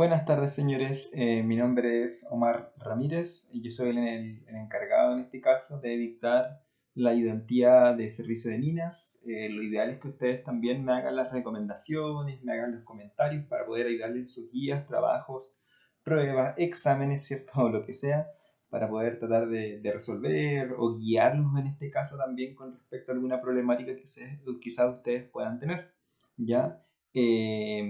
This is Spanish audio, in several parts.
Buenas tardes, señores. Mi nombre es Omar Ramírez y yo soy el encargado en este caso de dictar la identidad de servicio de minas. Lo ideal es que ustedes también me hagan las recomendaciones, me hagan los comentarios para poder ayudarles en sus guías, trabajos, pruebas, exámenes, ¿cierto? O lo que sea, para poder tratar de resolver o guiarlos en este caso también con respecto a alguna problemática que quizás ustedes puedan tener, ¿ya? Eh,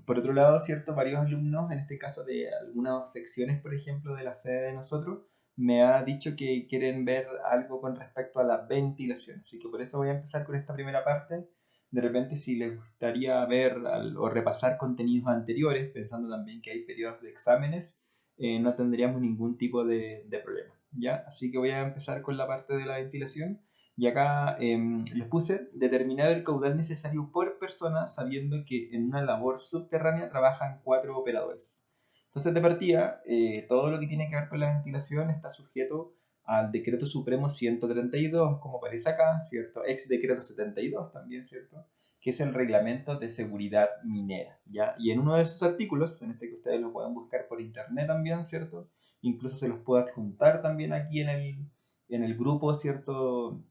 por otro lado, cierto, varios alumnos, en este caso de algunas secciones, por ejemplo, de la sede de nosotros, me ha dicho que quieren ver algo con respecto a la ventilación. Así que por eso voy a empezar con esta primera parte. De repente, si les gustaría ver o repasar contenidos anteriores, pensando también que hay periodos de exámenes, no tendríamos ningún tipo de problema, ¿ya? Así que voy a empezar con la parte de la ventilación. Y acá les puse determinar el caudal necesario por persona sabiendo que en una labor subterránea trabajan 4 operadores. Entonces de partida, todo lo que tiene que ver con la ventilación está sujeto al decreto supremo 132, como aparece acá, ¿cierto? Ex decreto 72 también, ¿cierto? Que es el reglamento de seguridad minera, ¿ya? Y en uno de sus artículos, en este que ustedes lo pueden buscar por internet también, ¿cierto? Incluso se los puedo adjuntar también aquí en el grupo, ¿cierto?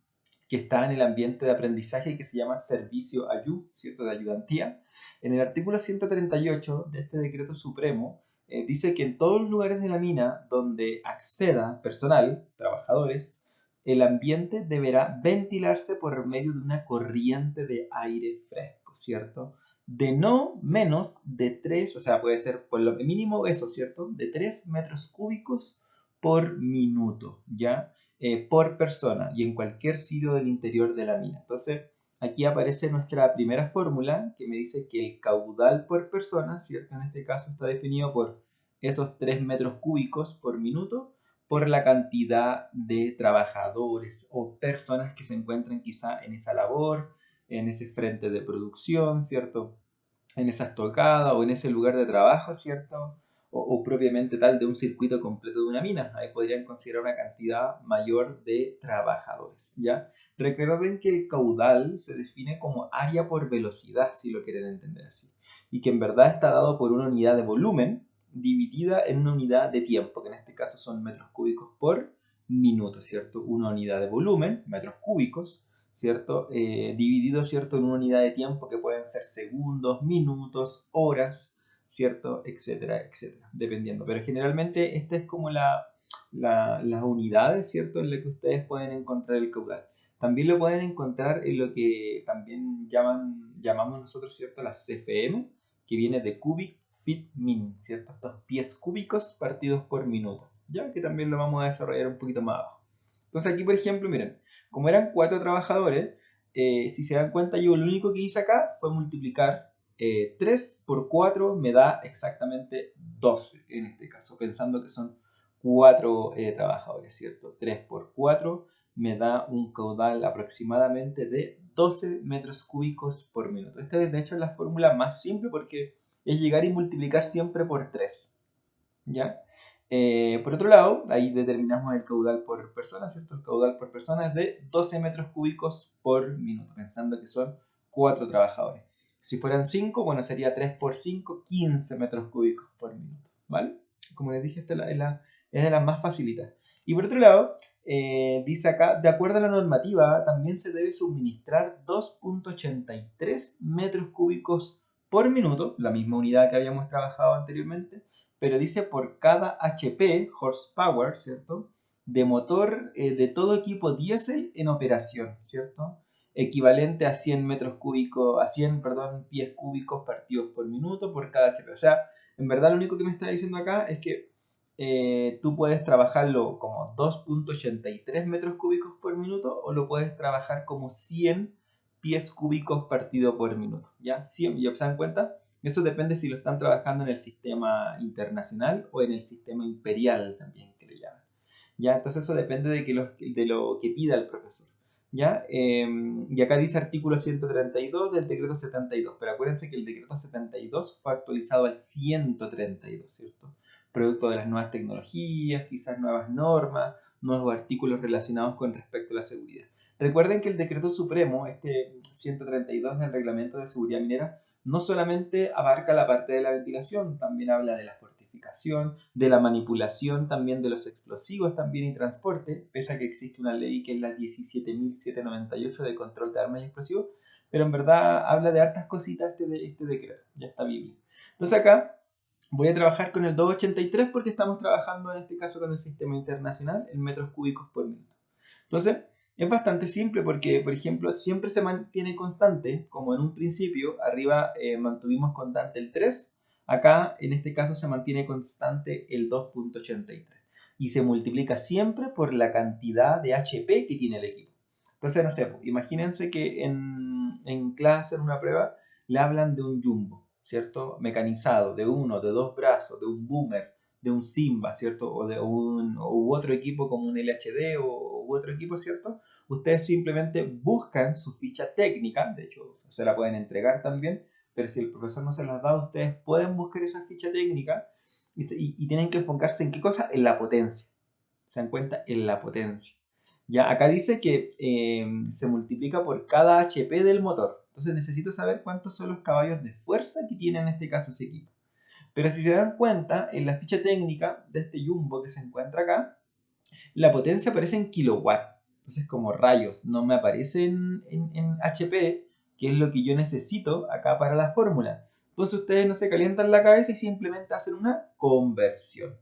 Que está en el ambiente de aprendizaje que se llama servicio AYU, ¿cierto? De ayudantía. En el artículo 138 de este decreto supremo, dice que en todos los lugares de la mina donde acceda personal, trabajadores, el ambiente deberá ventilarse por medio de una corriente de aire fresco, ¿cierto? De no menos de 3, o sea, puede ser por lo mínimo eso, ¿cierto? De 3 metros cúbicos por minuto, ¿ya? Por persona y en cualquier sitio del interior de la mina. Entonces, aquí aparece nuestra primera fórmula que me dice que el caudal por persona, ¿cierto? En este caso está definido por esos 3 metros cúbicos por minuto por la cantidad de trabajadores o personas que se encuentran quizá en esa labor, en ese frente de producción, ¿cierto? En esa estocada o en ese lugar de trabajo, ¿cierto? O propiamente tal de un circuito completo de una mina. Ahí podrían considerar una cantidad mayor de trabajadores, ¿ya? Recuerden que el caudal se define como área por velocidad, si lo quieren entender así, y que en verdad está dado por una unidad de volumen dividida en una unidad de tiempo, que en este caso son metros cúbicos por minuto, ¿cierto? Una unidad de volumen, metros cúbicos, ¿cierto? Dividido, ¿cierto? En una unidad de tiempo que pueden ser segundos, minutos, horas, ¿cierto? Etcétera, etcétera, dependiendo. Pero generalmente esta es como las unidades, ¿cierto? En las que ustedes pueden encontrar el caudal. También lo pueden encontrar en lo que también llamamos nosotros, ¿cierto? Las CFM, que viene de Cubic Feet Min, ¿cierto? Estos pies cúbicos partidos por minuto, ya que también lo vamos a desarrollar un poquito más abajo. Entonces aquí, por ejemplo, miren, como eran 4 trabajadores, si se dan cuenta, yo lo único que hice acá fue multiplicar 3 por 4 me da exactamente 12 en este caso, pensando que son 4 trabajadores, ¿cierto? 3 por 4 me da un caudal aproximadamente de 12 metros cúbicos por minuto. Esta de hecho es la fórmula más simple porque es llegar y multiplicar siempre por 3, ¿ya? Por otro lado, ahí determinamos el caudal por persona, ¿cierto? El caudal por persona es de 12 metros cúbicos por minuto, pensando que son 4 trabajadores. Si fueran 5, bueno, sería 3 por 5, 15 metros cúbicos por minuto, ¿vale? Como les dije, esta es de las más facilitas. Y por otro lado, dice acá, de acuerdo a la normativa, también se debe suministrar 2.83 metros cúbicos por minuto, la misma unidad que habíamos trabajado anteriormente, pero dice por cada HP, horsepower, ¿cierto? De motor de todo equipo diésel en operación, ¿cierto? Equivalente a 100 metros cúbicos, a 100, perdón, pies cúbicos partidos por minuto por cada HP. O sea, en verdad lo único que me está diciendo acá es que tú puedes trabajarlo como 2.83 metros cúbicos por minuto o lo puedes trabajar como 100 pies cúbicos partido por minuto. ¿Ya? 100, ¿ya se dan cuenta? Eso depende si lo están trabajando en el sistema internacional o en el sistema imperial también, que le llaman. ¿Ya? Entonces eso depende de lo que pida el profesor. ¿Ya? Y acá dice artículo 132 del decreto 72, pero acuérdense que el decreto 72 fue actualizado al 132, ¿cierto? Producto de las nuevas tecnologías, quizás nuevas normas, nuevos artículos relacionados con respecto a la seguridad. Recuerden que el decreto supremo, este 132 del reglamento de seguridad minera, no solamente abarca la parte de la ventilación, también habla de la fortificación, de la manipulación también de los explosivos también y transporte, pese a que existe una ley que es la 17.798 de control de armas y explosivos, pero en verdad habla de hartas cositas este decreto, ya está Biblia. Entonces acá voy a trabajar con el 283 porque estamos trabajando en este caso con el sistema internacional en metros cúbicos por minuto. Entonces, es bastante simple porque, por ejemplo, siempre se mantiene constante, como en un principio, arriba mantuvimos constante el 3, acá en este caso se mantiene constante el 2.83 y se multiplica siempre por la cantidad de HP que tiene el equipo. Entonces, no sé, pues, imagínense que en clase, en una prueba, le hablan de un jumbo, ¿cierto? Mecanizado, de uno, de dos brazos, de un boomer, de un Simba, ¿cierto? O de u otro equipo como un LHD u otro equipo, ¿cierto? Ustedes simplemente buscan su ficha técnica, de hecho se la pueden entregar también, pero si el profesor no se las da, ustedes pueden buscar esa ficha técnica y tienen que enfocarse en qué cosa, en la potencia. Se dan cuenta, en la potencia. Ya, acá dice que se multiplica por cada HP del motor. Entonces necesito saber cuántos son los caballos de fuerza que tiene en este caso ese equipo. Pero si se dan cuenta, en la ficha técnica de este jumbo que se encuentra acá, la potencia aparece en kilowatt. Entonces, como rayos, no me aparece en HP, que es lo que yo necesito acá para la fórmula. Entonces, ustedes no se calientan la cabeza y simplemente hacen una conversión.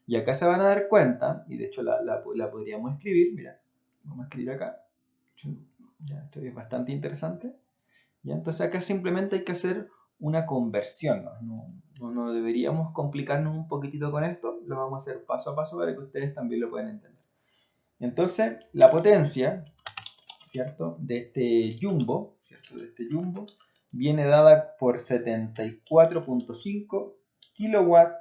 Y acá se van a dar cuenta, y de hecho la podríamos escribir, mira, vamos a escribir acá. Ya, esto es bastante interesante. ¿Ya? Entonces acá simplemente hay que hacer una conversión, no deberíamos complicarnos un poquitito con esto, lo vamos a hacer paso a paso para que ustedes también lo puedan entender. Entonces, la potencia, ¿cierto? De este jumbo, ¿cierto? De este jumbo, viene dada por 74.5 kilowatt,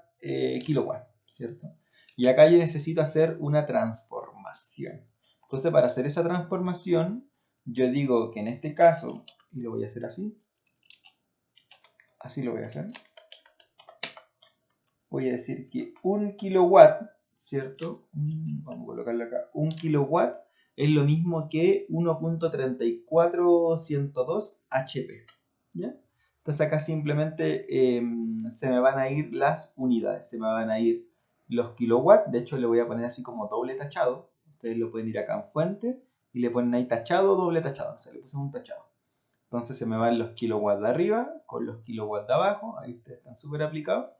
¿cierto? Y acá yo necesito hacer una transformación. Entonces, para hacer esa transformación, yo digo que en este caso, y lo voy a hacer así lo voy a hacer. Voy a decir que 1 kilowatt, ¿cierto? Vamos a colocarlo acá. 1 kilowatt es lo mismo que 1.34102 HP. ¿Ya? Entonces acá simplemente se me van a ir las unidades, se me van a ir los kilowatts. De hecho le voy a poner así como doble tachado. Ustedes lo pueden ir acá en fuente y le ponen ahí tachado, doble tachado. O sea, le puse un tachado. Entonces se me van los kilowatts de arriba con los kilowatts de abajo. Ahí ustedes están súper aplicados.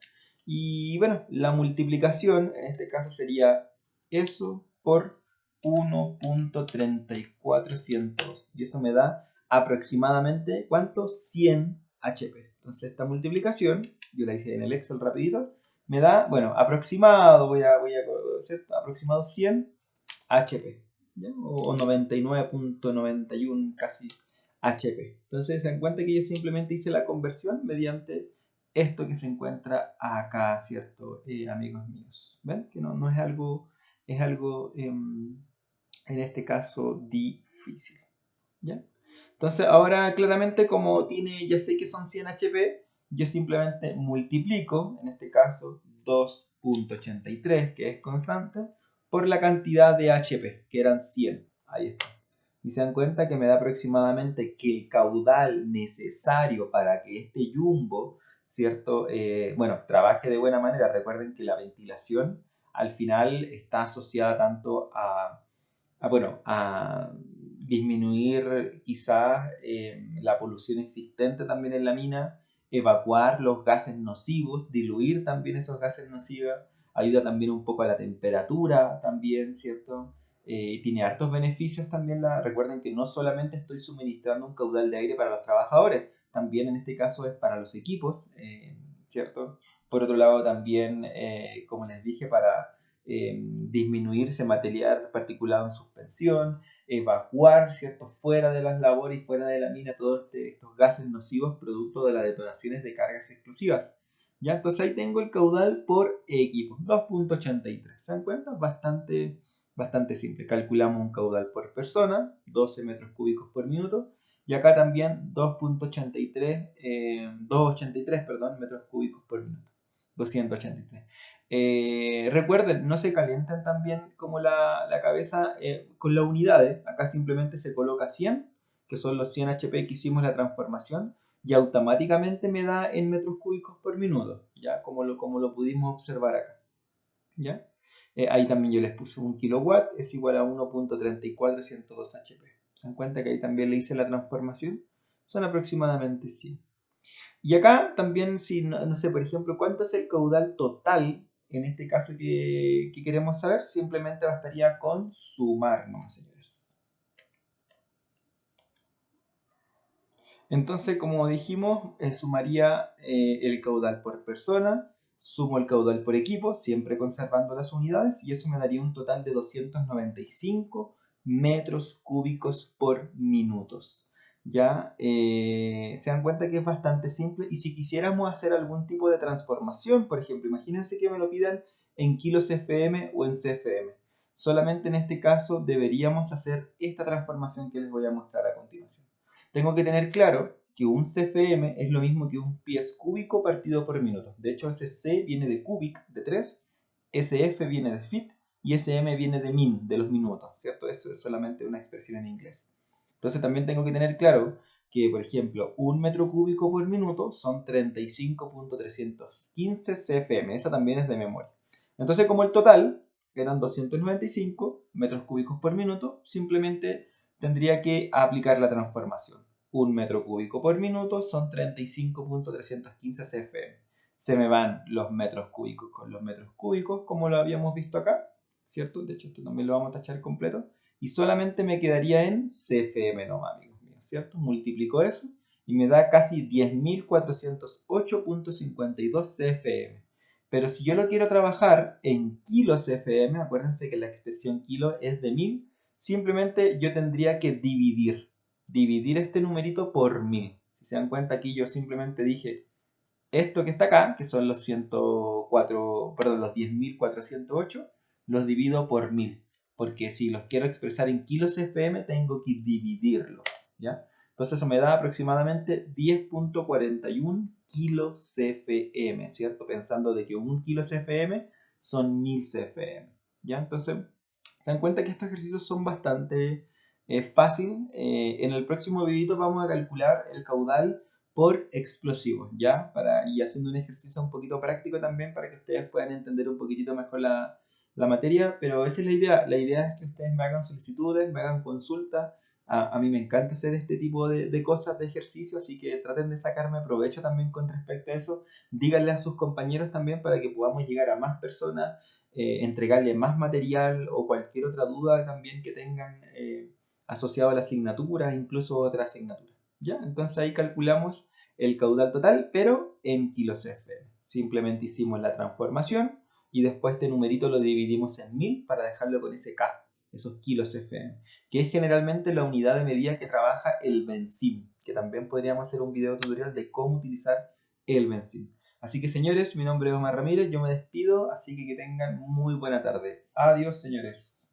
Y bueno, la multiplicación en este caso sería eso por 1.34102. Y eso me da aproximadamente, ¿cuánto? 100 HP. Entonces esta multiplicación, yo la hice en el Excel rapidito, me da, bueno, aproximado, voy a hacer aproximado 100 HP. ¿Ya? O 99.91 casi HP. Entonces se dan cuenta que yo simplemente hice la conversión mediante esto que se encuentra acá, ¿cierto? Amigos míos. ¿Ven? Que no es algo en este caso difícil. ¿Ya? Entonces ahora claramente como tiene, ya sé que son 100 HP, yo simplemente multiplico, en este caso 2.83, que es constante, por la cantidad de HP, que eran 100. Ahí está. Y se dan cuenta que me da aproximadamente que el caudal necesario para que este jumbo, ¿cierto? Bueno, trabaje de buena manera. Recuerden que la ventilación al final está asociada tanto a disminuir quizás la polución existente también en la mina, evacuar los gases nocivos, diluir también esos gases nocivos, ayuda también un poco a la temperatura también, ¿cierto? Tiene hartos beneficios también. Recuerden que no solamente estoy suministrando un caudal de aire para los trabajadores, también en este caso es para los equipos, ¿cierto? Por otro lado también, como les dije, para disminuirse material particulado en suspensión, evacuar, ¿cierto? Fuera de las labores y fuera de la mina todos estos gases nocivos producto de las detonaciones de cargas explosivas. ¿Ya? Entonces ahí tengo el caudal por equipo, 2.83. ¿Se dan cuenta? Bastante simple. Calculamos un caudal por persona, 12 metros cúbicos por minuto. Y acá también 283 metros cúbicos por minuto. 283. Recuerden, no se calienten también como la cabeza con las unidades. Acá simplemente se coloca 100, que son los 100 HP que hicimos la transformación. y automáticamente me da en metros cúbicos por minuto, ¿ya? Como lo pudimos observar acá, ¿ya? Ahí también yo les puse 1 kilowatt es igual a 1.34102 HP. ¿Se dan cuenta que ahí también le hice la transformación? Son aproximadamente 100. Y acá también, si no sé, por ejemplo, cuánto es el caudal total, en este caso que queremos saber, simplemente bastaría con sumar, ¿no, señores? Entonces, como dijimos, sumaría el caudal por persona, sumo el caudal por equipo, siempre conservando las unidades, y eso me daría un total de 295 metros cúbicos por minutos. ¿Ya? Se dan cuenta que es bastante simple, y si quisiéramos hacer algún tipo de transformación, por ejemplo, imagínense que me lo pidan en kilos FM o en CFM. Solamente en este caso deberíamos hacer esta transformación que les voy a mostrar a continuación. Tengo que tener claro que un CFM es lo mismo que un pies cúbico partido por minuto. De hecho, ese C viene de cubic, de 3, SF viene de feet y SM viene de min, de los minutos, ¿cierto? Eso es solamente una expresión en inglés. Entonces también tengo que tener claro que, por ejemplo, un metro cúbico por minuto son 35.315 CFM. Esa también es de memoria. Entonces, como el total eran 295 metros cúbicos por minuto, simplemente tendría que aplicar la transformación. Un metro cúbico por minuto son 35.315 CFM. Se me van los metros cúbicos con los metros cúbicos, como lo habíamos visto acá, ¿cierto? De hecho, esto también lo vamos a tachar completo. Y solamente me quedaría en CFM nomás, amigos míos, ¿cierto? Multiplico eso y me da casi 10.408.52 CFM. Pero si yo lo quiero trabajar en kilos FM, acuérdense que la expresión kilo es de 1000, simplemente yo tendría que dividir este numerito por 1000. Si se dan cuenta, aquí yo simplemente dije esto que está acá, que son los 104, perdón, los 10.408, los divido por 1000. Porque si los quiero expresar en kilos FM, tengo que dividirlo, ¿ya? Entonces eso me da aproximadamente 10.41 kilos CFM, ¿cierto? Pensando de que 1 kilo CFM son 1000 CFM, ¿ya? Entonces, se dan cuenta que estos ejercicios son bastante fáciles. En el próximo videito vamos a calcular el caudal por explosivos, ¿ya? Y haciendo un ejercicio un poquito práctico también para que ustedes puedan entender un poquitito mejor la materia, pero esa es la idea. La idea es que ustedes me hagan solicitudes, me hagan consultas. A mí me encanta hacer este tipo de cosas, de ejercicio, así que traten de sacarme provecho también con respecto a eso. Díganle a sus compañeros también para que podamos llegar a más personas, entregarle más material o cualquier otra duda también que tengan asociado a la asignatura, incluso otra asignatura. ¿Ya? Entonces ahí calculamos el caudal total, pero en kilos FM. Simplemente hicimos la transformación y después este numerito lo dividimos en 1000 para dejarlo con ese K, esos kilos FM, que es generalmente la unidad de medida que trabaja el benzín, que también podríamos hacer un video tutorial de cómo utilizar el benzín. Así que señores, mi nombre es Omar Ramírez, yo me despido, así que tengan muy buena tarde. Adiós señores.